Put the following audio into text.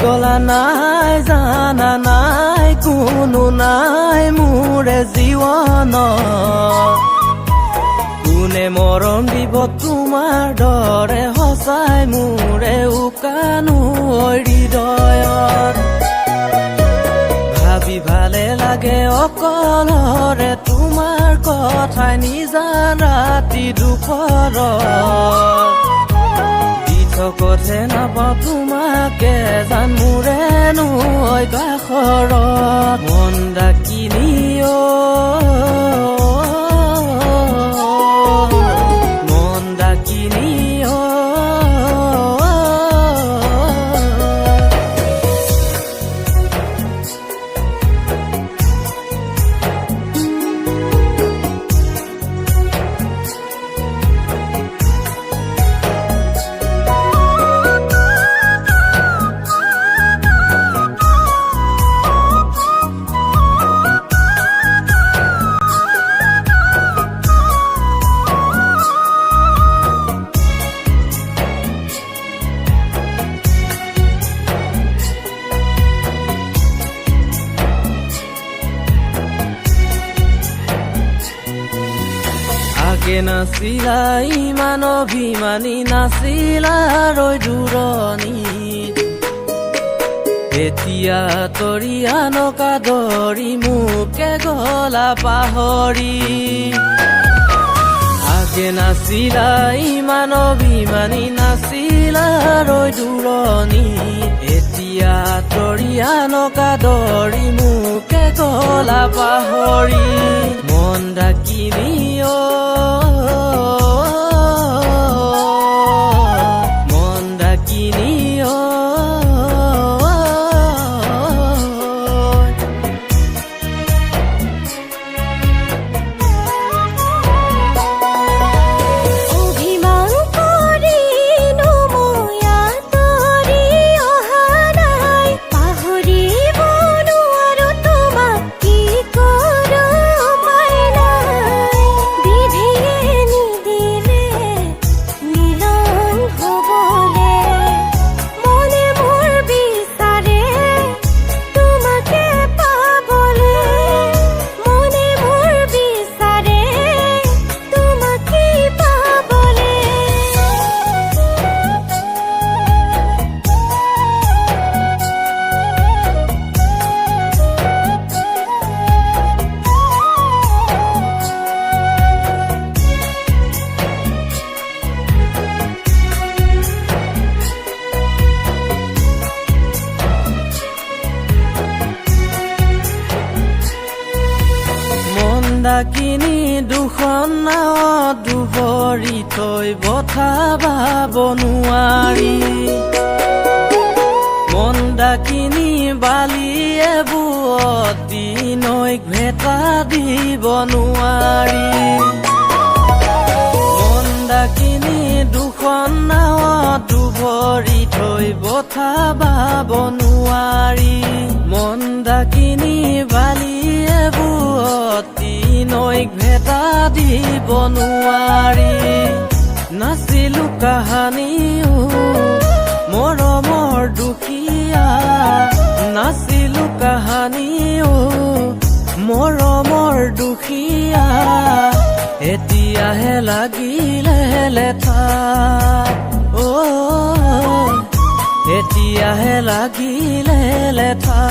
গলা নাই জানা নাই কোনো নাই মোৰে জীৱন কোনে মৰম দিব তোমাৰ দৰে সঁচাই মোৰে উকানো হৃদয়ত ভাবি ভালে লাগে অকলৰে তোমাৰ কথাই নিজান ৰাতি দুপৰত কথা নাপাওঁ তোমাকে জান মোৰেনো কাষৰত মন ডাকিনি মন ডাকিনি নাছিলা ইমান অভিমানী নাছিলা ৰৈ দূৰণি এতিয়া তৰি আনকা ধৰি মোকে গলা পাহৰি আগে নাছিলা ইমান অভিমানী নাছিলা ৰৈ দূৰণি এতিয়া তৰি আনকা ধৰি মোকে গলা পাহৰি মন ডাকিনি মন ডাকিনি ডাকিনি দুখন নাৱত দুবৰি থৈ বঠা বাব নোৱাৰি মন ডাকিনি বালিয়ে বুৱতী নৈক ভেটা দিব নোৱাৰি মন ডাকিনি দুখন নাৱত দুবৰি থৈ বঠা বাব নোৱাৰি মন ডাকিনি বালিয়ে বুৱতী নৈক ভেটা দিব নোৱাৰি নাছিলো কাহানিও মৰমৰ দুখীয়া নাছিলো কাহানিও মৰমৰ দুখীয়া এতিয়াহে লাগিলে লেঠা এতিয়াহে লাগিলে লেঠা